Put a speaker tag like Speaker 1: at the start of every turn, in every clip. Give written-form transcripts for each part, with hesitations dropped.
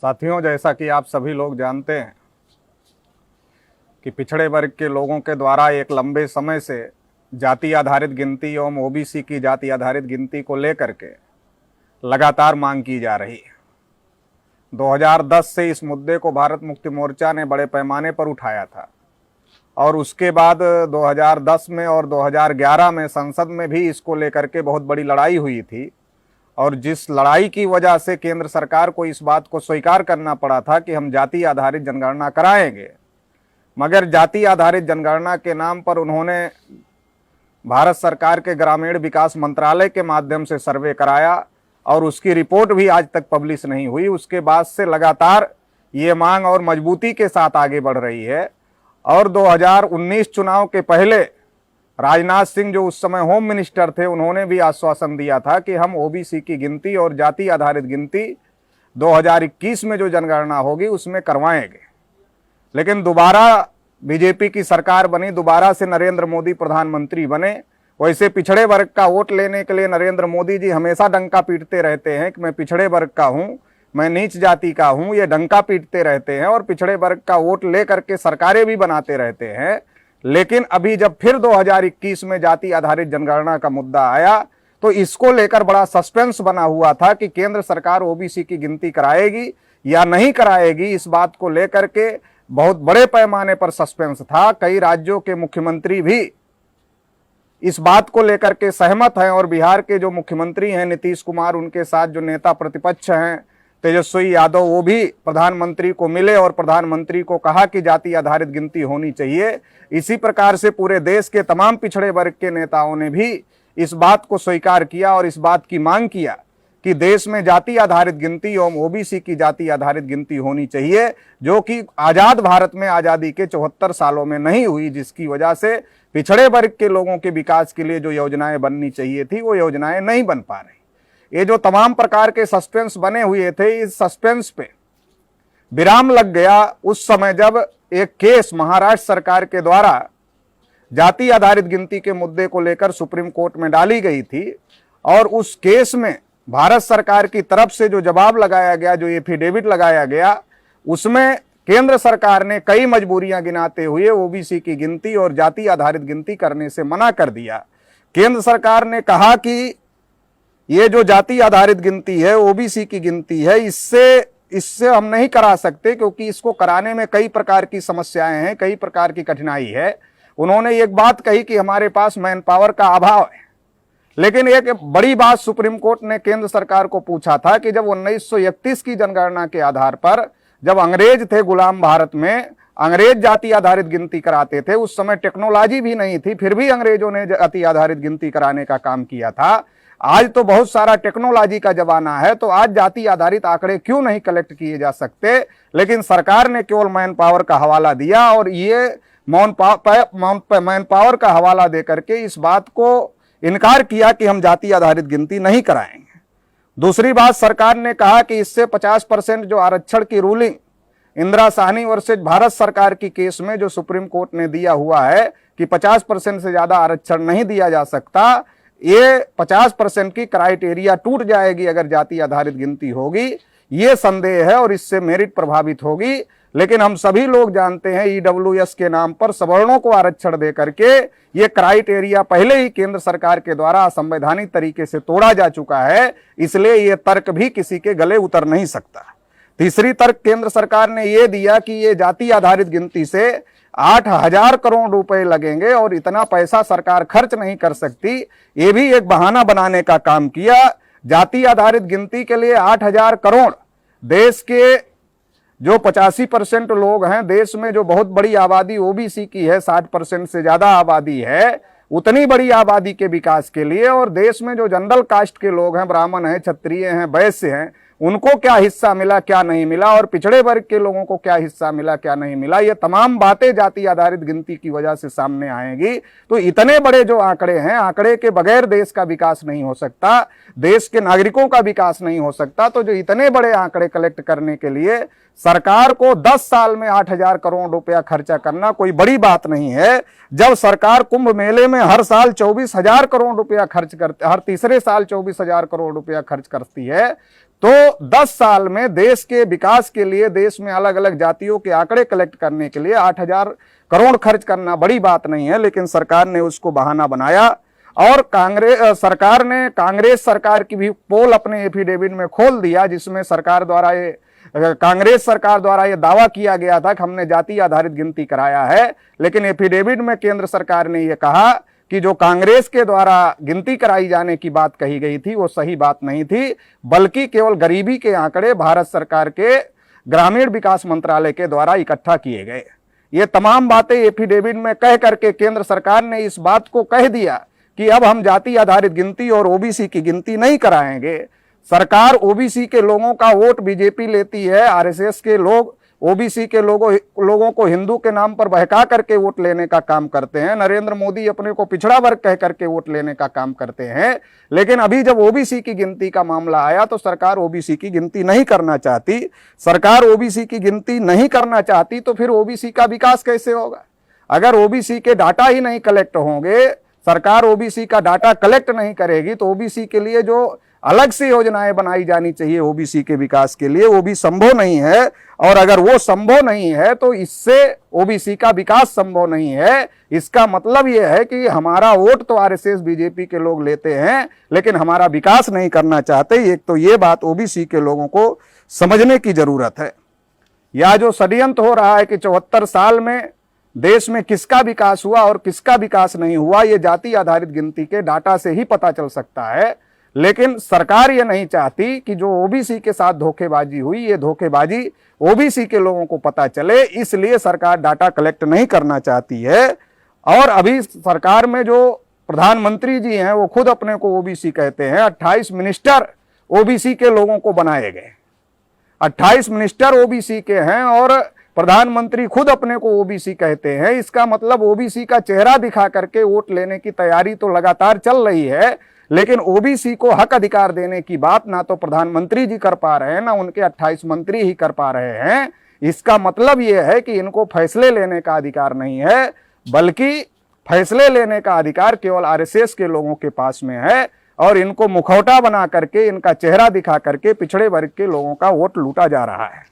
Speaker 1: साथियों, जैसा कि आप सभी लोग जानते हैं कि पिछड़े वर्ग के लोगों के द्वारा एक लंबे समय से जाति आधारित गिनती एवं ओबीसी की जाति आधारित गिनती को लेकर के लगातार मांग की जा रही है। 2010 से इस मुद्दे को भारत मुक्ति मोर्चा ने बड़े पैमाने पर उठाया था और उसके बाद 2010 में और 2011 में संसद में भी इसको लेकर के बहुत बड़ी लड़ाई हुई थी और जिस लड़ाई की वजह से केंद्र सरकार को इस बात को स्वीकार करना पड़ा था कि हम जाति आधारित जनगणना कराएंगे। मगर जाति आधारित जनगणना के नाम पर उन्होंने भारत सरकार के ग्रामीण विकास मंत्रालय के माध्यम से सर्वे कराया और उसकी रिपोर्ट भी आज तक पब्लिश नहीं हुई। उसके बाद से लगातार ये मांग और मजबूती के साथ आगे बढ़ रही है और 2019 चुनाव के पहले राजनाथ सिंह, जो उस समय होम मिनिस्टर थे, उन्होंने भी आश्वासन दिया था कि हम ओबीसी की गिनती और जाति आधारित गिनती 2021 में जो जनगणना होगी उसमें करवाएंगे। लेकिन दोबारा बीजेपी की सरकार बनी, दोबारा से नरेंद्र मोदी प्रधानमंत्री बने। वैसे पिछड़े वर्ग का वोट लेने के लिए नरेंद्र मोदी जी हमेशा डंका पीटते रहते हैं कि मैं पिछड़े वर्ग का हूं, मैं नीच जाति का हूं। ये डंका पीटते रहते हैं और पिछड़े वर्ग का वोट ले करके सरकारें भी बनाते रहते हैं। लेकिन अभी जब फिर 2021 में जाति आधारित जनगणना का मुद्दा आया तो इसको लेकर बड़ा सस्पेंस बना हुआ था कि केंद्र सरकार ओबीसी की गिनती कराएगी या नहीं कराएगी। इस बात को लेकर के बहुत बड़े पैमाने पर सस्पेंस था। कई राज्यों के मुख्यमंत्री भी इस बात को लेकर के सहमत हैं और बिहार के जो मुख्यमंत्री हैं नीतीश कुमार, उनके साथ जो नेता प्रतिपक्ष हैं तेजस्वी यादव, वो भी प्रधानमंत्री को मिले और प्रधानमंत्री को कहा कि जाति आधारित गिनती होनी चाहिए। इसी प्रकार से पूरे देश के तमाम पिछड़े वर्ग के नेताओं ने भी इस बात को स्वीकार किया और इस बात की मांग किया कि देश में जाति आधारित गिनती एवं ओबीसी की जाति आधारित गिनती होनी चाहिए, जो कि आजाद भारत में आजादी के 74 सालों में नहीं हुई, जिसकी वजह से पिछड़े वर्ग के लोगों के विकास के लिए जो योजनाएं बननी चाहिए थी वो योजनाएं नहीं बन पा रही। ये जो तमाम प्रकार के सस्पेंस बने हुए थे, इस सस्पेंस पे विराम लग गया उस समय जब एक केस महाराष्ट्र सरकार के द्वारा जाति आधारित गिनती के मुद्दे को लेकर सुप्रीम कोर्ट में डाली गई थी और उस केस में भारत सरकार की तरफ से जो जवाब लगाया गया, जो एफिडेविट लगाया गया, उसमें केंद्र सरकार ने कई मजबूरियां गिनाते हुए ओबीसी की गिनती और जाति आधारित गिनती करने से मना कर दिया। केंद्र सरकार ने कहा कि ये जो जाति आधारित गिनती है, ओबीसी की गिनती है, इससे हम नहीं करा सकते क्योंकि इसको कराने में कई प्रकार की समस्याएं हैं, कई प्रकार की कठिनाई है। उन्होंने एक बात कही कि हमारे पास मैन पावर का अभाव है। लेकिन एक बड़ी बात सुप्रीम कोर्ट ने केंद्र सरकार को पूछा था कि जब 1931 की जनगणना के आधार पर, जब अंग्रेज थे गुलाम भारत में, अंग्रेज जाति आधारित गिनती कराते थे, उस समय टेक्नोलॉजी भी नहीं थी, फिर भी अंग्रेजों ने जाति आधारित गिनती कराने का काम किया था। आज तो बहुत सारा टेक्नोलॉजी का जमाना है, तो आज जाति आधारित आंकड़े क्यों नहीं कलेक्ट किए जा सकते। लेकिन सरकार ने केवल मैन पावर का हवाला दिया और ये मैन पावर का हवाला देकर के इस बात को इनकार किया कि हम जाति आधारित गिनती नहीं कराएंगे। दूसरी बात, सरकार ने कहा कि इससे 50% जो आरक्षण की रूलिंग इंदिरा साहनी वर्सेज भारत सरकार की केस में जो सुप्रीम कोर्ट ने दिया हुआ है कि 50% से ज्यादा आरक्षण नहीं दिया जा सकता, ये 50% की क्राइटेरिया टूट जाएगी अगर जाति आधारित गिनती होगी, ये संदेह है और इससे मेरिट प्रभावित होगी। लेकिन हम सभी लोग जानते हैं ईडब्ल्यूएस के नाम पर सवर्णों को आरक्षण दे करके ये क्राइटेरिया पहले ही केंद्र सरकार के द्वारा असंवैधानिक तरीके से तोड़ा जा चुका है, इसलिए ये तर्क भी किसी के गले उतर नहीं सकता। तीसरी तर्क केंद्र सरकार ने ये दिया कि ये जाति आधारित गिनती से 8,000 करोड़ रुपए लगेंगे और इतना पैसा सरकार खर्च नहीं कर सकती। ये भी एक बहाना बनाने का काम किया। जाति आधारित गिनती के लिए 8,000 करोड़, देश के जो 85% लोग हैं, देश में जो बहुत बड़ी आबादी ओबीसी की है, 60% से ज्यादा आबादी है, उतनी बड़ी आबादी के विकास के लिए, और देश में जो जनरल कास्ट के लोग हैं, ब्राह्मण हैं, क्षत्रिय हैं, वैश्य हैं, उनको क्या हिस्सा मिला, क्या नहीं मिला, और पिछड़े वर्ग के लोगों को क्या हिस्सा मिला, क्या नहीं मिला, ये तमाम बातें जाति आधारित गिनती की वजह से सामने आएंगी। तो इतने बड़े जो आंकड़े हैं, आंकड़े के बगैर देश का विकास नहीं हो सकता, देश के नागरिकों का विकास नहीं हो सकता। तो जो इतने बड़े आंकड़े कलेक्ट करने के लिए सरकार को 10 साल में 8,000 करोड़ रुपया खर्चा करना कोई बड़ी बात नहीं है। जब सरकार कुंभ मेले में हर साल 24,000 करोड़ रुपया खर्च करती, हर तीसरे साल 24,000 करोड़ रुपया खर्च करती है, तो 10 साल में देश के विकास के लिए, देश में अलग अलग जातियों के आंकड़े कलेक्ट करने के लिए 8,000 करोड़ खर्च करना बड़ी बात नहीं है, लेकिन सरकार ने उसको बहाना बनाया। और कांग्रेस सरकार की भी पोल अपने एफिडेविट में खोल दिया, जिसमें कांग्रेस सरकार द्वारा ये दावा किया गया था कि हमने जाति आधारित गिनती कराया है, लेकिन एफिडेविट में केंद्र सरकार ने यह कहा कि जो कांग्रेस के द्वारा गिनती कराई जाने की बात कही गई थी वो सही बात नहीं थी, बल्कि केवल गरीबी के आंकड़े भारत सरकार के ग्रामीण विकास मंत्रालय के द्वारा इकट्ठा किए गए। ये तमाम बातें एफिडेविट में कह करके केंद्र सरकार ने इस बात को कह दिया कि अब हम जाति आधारित गिनती और ओबीसी की गिनती नहीं कराएंगे। सरकार ओबीसी के लोगों का वोट बीजेपी लेती है, आरएसएस के लोग ओबीसी के लोगों को हिंदू के नाम पर बहका करके वोट लेने का काम करते हैं। नरेंद्र मोदी अपने को पिछड़ा वर्ग कह करके वोट लेने का काम करते हैं। लेकिन अभी जब ओबीसी की गिनती का मामला आया तो सरकार ओबीसी की गिनती नहीं करना चाहती। सरकार ओबीसी की गिनती नहीं करना चाहती तो फिर ओबीसी का विकास कैसे होगा? अगर ओबीसी के डाटा ही नहीं कलेक्ट होंगे, सरकार ओबीसी का डाटा कलेक्ट नहीं करेगी, तो ओबीसी के लिए जो अलग से योजनाएं बनाई जानी चाहिए ओबीसी के विकास के लिए, वो भी संभव नहीं है। और अगर वो संभव नहीं है तो इससे ओबीसी का विकास संभव नहीं है। इसका मतलब यह है कि हमारा वोट तो आरएसएस बीजेपी के लोग लेते हैं, लेकिन हमारा विकास नहीं करना चाहते। एक तो ये बात ओबीसी के लोगों को समझने की जरूरत है। या जो षड्यंत्र हो रहा है कि 74 साल में देश में किसका विकास हुआ और किसका विकास नहीं हुआ, ये जाति आधारित गिनती के डाटा से ही पता चल सकता है। लेकिन सरकार ये नहीं चाहती कि जो ओबीसी के साथ धोखेबाजी हुई, ये धोखेबाजी ओबीसी के लोगों को पता चले, इसलिए सरकार डाटा कलेक्ट नहीं करना चाहती है। और अभी सरकार में जो प्रधानमंत्री जी हैं वो खुद अपने को ओबीसी कहते हैं। 28 मिनिस्टर ओबीसी के लोगों को बनाए गए, 28 मिनिस्टर ओबीसी के हैं और प्रधानमंत्री खुद अपने को ओबीसी कहते हैं। इसका मतलब ओबीसी का चेहरा दिखा करके वोट लेने की तैयारी तो लगातार चल रही है, लेकिन ओबीसी को हक अधिकार देने की बात ना तो प्रधानमंत्री जी कर पा रहे हैं, ना उनके 28 मंत्री ही कर पा रहे हैं। इसका मतलब यह है कि इनको फैसले लेने का अधिकार नहीं है, बल्कि फैसले लेने का अधिकार केवल आरएसएस के लोगों के पास में है। और इनको मुखौटा बना करके, इनका चेहरा दिखा करके पिछड़े वर्ग के लोगों का वोट लूटा जा रहा है।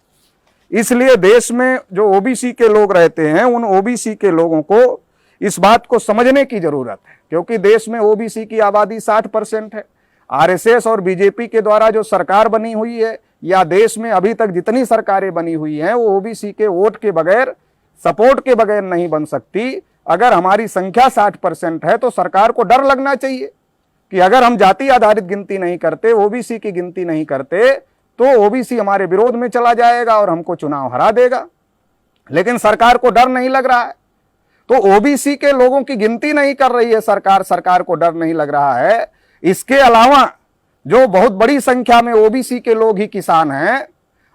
Speaker 1: इसलिए देश में जो ओबीसी के लोग रहते हैं, उन ओबीसी के लोगों को इस बात को समझने की जरूरत है, क्योंकि देश में ओबीसी की आबादी 60% है। आरएसएस और बीजेपी के द्वारा जो सरकार बनी हुई है, या देश में अभी तक जितनी सरकारें बनी हुई हैं, वो ओबीसी के वोट के बगैर, सपोर्ट के बगैर नहीं बन सकती। अगर हमारी संख्या 60% है तो सरकार को डर लगना चाहिए कि अगर हम जाति आधारित गिनती नहीं करते, ओबीसी की गिनती नहीं करते, तो ओबीसी हमारे विरोध में चला जाएगा और हमको चुनाव हरा देगा। लेकिन सरकार को डर नहीं लग रहा है, तो ओबीसी के लोगों की गिनती नहीं कर रही है सरकार को डर नहीं लग रहा है। इसके अलावा जो बहुत बड़ी संख्या में ओबीसी के लोग ही किसान हैं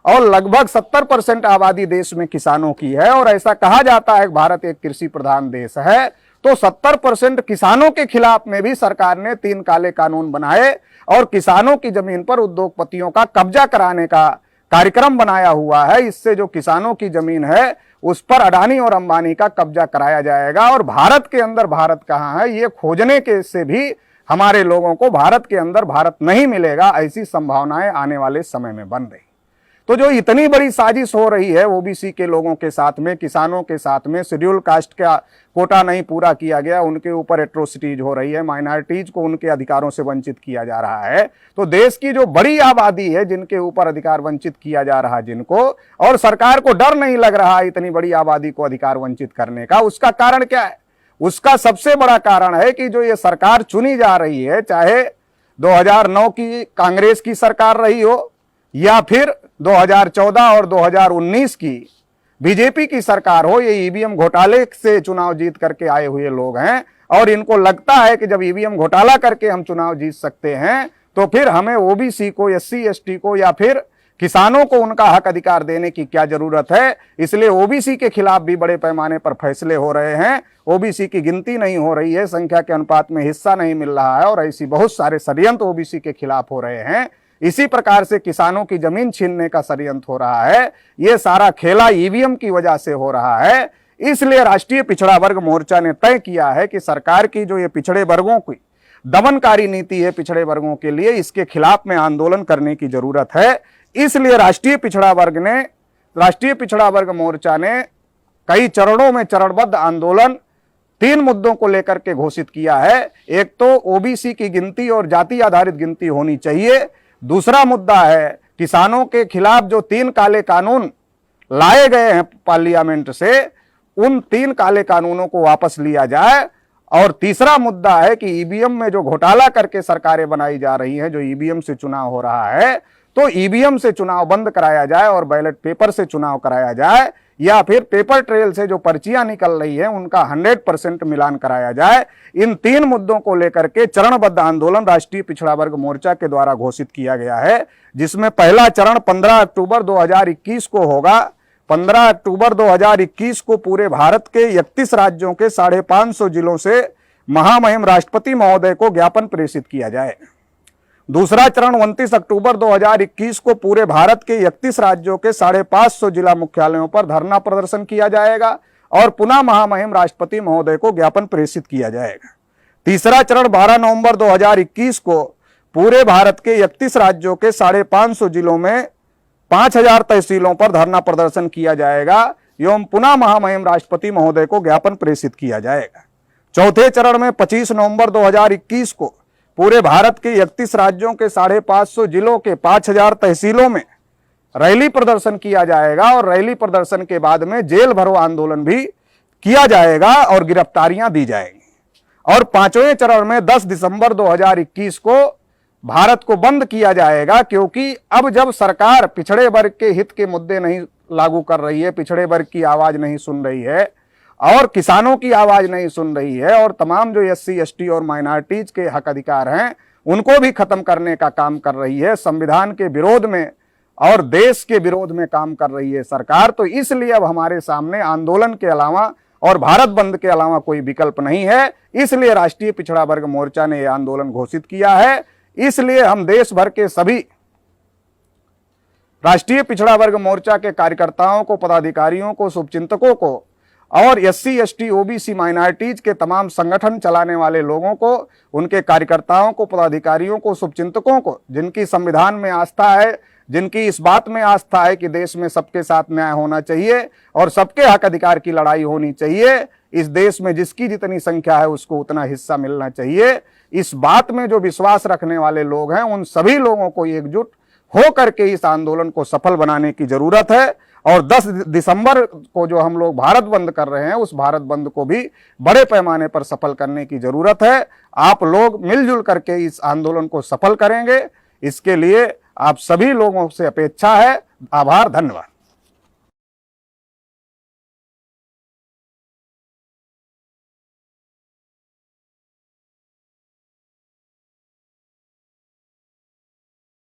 Speaker 1: और लगभग 70% आबादी देश में किसानों की है, और ऐसा कहा जाता है कि भारत एक कृषि प्रधान देश है, तो 70% किसानों के खिलाफ में भी सरकार ने 3 काले कानून बनाए और किसानों की जमीन पर उद्योगपतियों का कब्जा कराने का कार्यक्रम बनाया हुआ है। इससे जो किसानों की जमीन है उस पर अडानी और अंबानी का कब्जा कराया जाएगा। और भारत के अंदर भारत कहाँ है, ये खोजने के से भी हमारे लोगों को भारत के अंदर भारत नहीं मिलेगा, ऐसी संभावनाएं आने वाले समय में बन रही। तो जो इतनी बड़ी साजिश हो रही है ओबीसी के लोगों के साथ में, किसानों के साथ में, शेड्यूल कास्ट का कोटा नहीं पूरा किया गया, उनके ऊपर एट्रोसिटीज हो रही है, माइनॉरिटीज को उनके अधिकारों से वंचित किया जा रहा है। तो देश की जो बड़ी आबादी है जिनके ऊपर अधिकार वंचित किया जा रहा है जिनको, और सरकार को डर नहीं लग रहा इतनी बड़ी आबादी को अधिकार वंचित करने का, उसका कारण क्या है? उसका सबसे बड़ा कारण है कि जो ये सरकार चुनी जा रही है, चाहे 2009 की कांग्रेस की सरकार रही हो या फिर 2014 और 2019 की बीजेपी की सरकार हो, ये ईवीएम घोटाले से चुनाव जीत करके आए हुए लोग हैं। और इनको लगता है कि जब ईवीएम घोटाला करके हम चुनाव जीत सकते हैं तो फिर हमें ओबीसी को, एससी एसटी को या फिर किसानों को उनका हक अधिकार देने की क्या जरूरत है। इसलिए ओबीसी के खिलाफ भी बड़े पैमाने पर फैसले हो रहे हैं। ओबीसी की गिनती नहीं हो रही है, संख्या के अनुपात में हिस्सा नहीं मिल रहा है, और ऐसी बहुत सारे षड्यंत्र ओबीसी के खिलाफ हो रहे हैं। इसी प्रकार से किसानों की जमीन छीनने का षड्यंत्र हो रहा है। ये सारा खेला ईवीएम की वजह से हो रहा है। इसलिए राष्ट्रीय पिछड़ा वर्ग मोर्चा ने तय किया है कि सरकार की जो ये पिछड़े वर्गों की दमनकारी नीति है पिछड़े वर्गों के लिए, इसके खिलाफ में आंदोलन करने की जरूरत है। इसलिए राष्ट्रीय पिछड़ा वर्ग मोर्चा ने कई चरणों में चरणबद्ध आंदोलन 3 मुद्दों को लेकर के घोषित किया है। एक तो ओबीसी की गिनती और जाति आधारित गिनती होनी चाहिए। दूसरा मुद्दा है किसानों के खिलाफ जो 3 काले कानून लाए गए हैं पार्लियामेंट से, उन 3 काले कानूनों को वापस लिया जाए। और तीसरा मुद्दा है कि ईवीएम में जो घोटाला करके सरकारें बनाई जा रही हैं, जो ईवीएम से चुनाव हो रहा है, तो ईवीएम से चुनाव बंद कराया जाए और बैलेट पेपर से चुनाव कराया जाए, या फिर पेपर ट्रेल से जो पर्चियां निकल रही हैं उनका 100% मिलान कराया जाए। इन 3 मुद्दों को लेकर के चरणबद्ध आंदोलन राष्ट्रीय पिछड़ा वर्ग मोर्चा के द्वारा घोषित किया गया है, जिसमें पहला चरण 15 अक्टूबर 2021 को होगा। 15 अक्टूबर 2021 को पूरे भारत के 31 राज्यों के 550 जिलों से महामहिम राष्ट्रपति महोदय को ज्ञापन प्रेषित किया जाए। दूसरा चरण 29 अक्टूबर 2021 को पूरे भारत के 31 राज्यों के 550 जिला मुख्यालयों पर धरना प्रदर्शन किया जाएगा और पुनः महामहिम राष्ट्रपति महोदय को ज्ञापन प्रेषित किया जाएगा। तीसरा चरण 12 नवंबर 2021 को पूरे भारत के 31 राज्यों के 550 जिलों में 5000 तहसीलों पर धरना प्रदर्शन किया जाएगा एवं पुनः महामहिम राष्ट्रपति महोदय को ज्ञापन प्रेषित किया जाएगा। चौथे चरण में 25 नवंबर 2021 को पूरे भारत के 31 राज्यों के 550 जिलों के 5000 तहसीलों में रैली प्रदर्शन किया जाएगा और रैली प्रदर्शन के बाद में जेल भरो आंदोलन भी किया जाएगा और गिरफ्तारियां दी जाएंगी। और 5वें चरण में 10 दिसंबर 2021 को भारत को बंद किया जाएगा, क्योंकि अब जब सरकार पिछड़े वर्ग के हित के मुद्दे नहीं लागू कर रही है, पिछड़े वर्ग की आवाज नहीं सुन रही है और किसानों की आवाज नहीं सुन रही है और तमाम जो SC ST और माइनॉरिटीज के हक अधिकार हैं उनको भी खत्म करने का काम कर रही है, संविधान के विरोध में और देश के विरोध में काम कर रही है सरकार, तो इसलिए अब हमारे सामने आंदोलन के अलावा और भारत बंद के अलावा कोई विकल्प नहीं है। इसलिए राष्ट्रीय पिछड़ा वर्ग मोर्चा ने यह आंदोलन घोषित किया है। इसलिए हम देश भर के सभी राष्ट्रीय पिछड़ा वर्ग मोर्चा के कार्यकर्ताओं को, पदाधिकारियों को, शुभचिंतकों को और SC ST OBC माइनॉरिटीज के तमाम संगठन चलाने वाले लोगों को, उनके कार्यकर्ताओं को, पदाधिकारियों को, शुभचिंतकों को, जिनकी संविधान में आस्था है, जिनकी इस बात में आस्था है कि देश में सबके साथ न्याय होना चाहिए और सबके हक अधिकार की लड़ाई होनी चाहिए, इस देश में जिसकी जितनी संख्या है उसको उतना हिस्सा मिलना चाहिए, इस बात में जो विश्वास रखने वाले लोग हैं उन सभी लोगों को एकजुट हो करके इस आंदोलन को सफल बनाने की जरूरत है। और 10 दिसंबर को जो हम लोग भारत बंद कर रहे हैं, उस भारत बंद को भी बड़े पैमाने पर सफल करने की जरूरत है। आप लोग मिलजुल करके इस आंदोलन को सफल करेंगे, इसके लिए आप सभी लोगों से अपेक्षा है। आभार, धन्यवाद।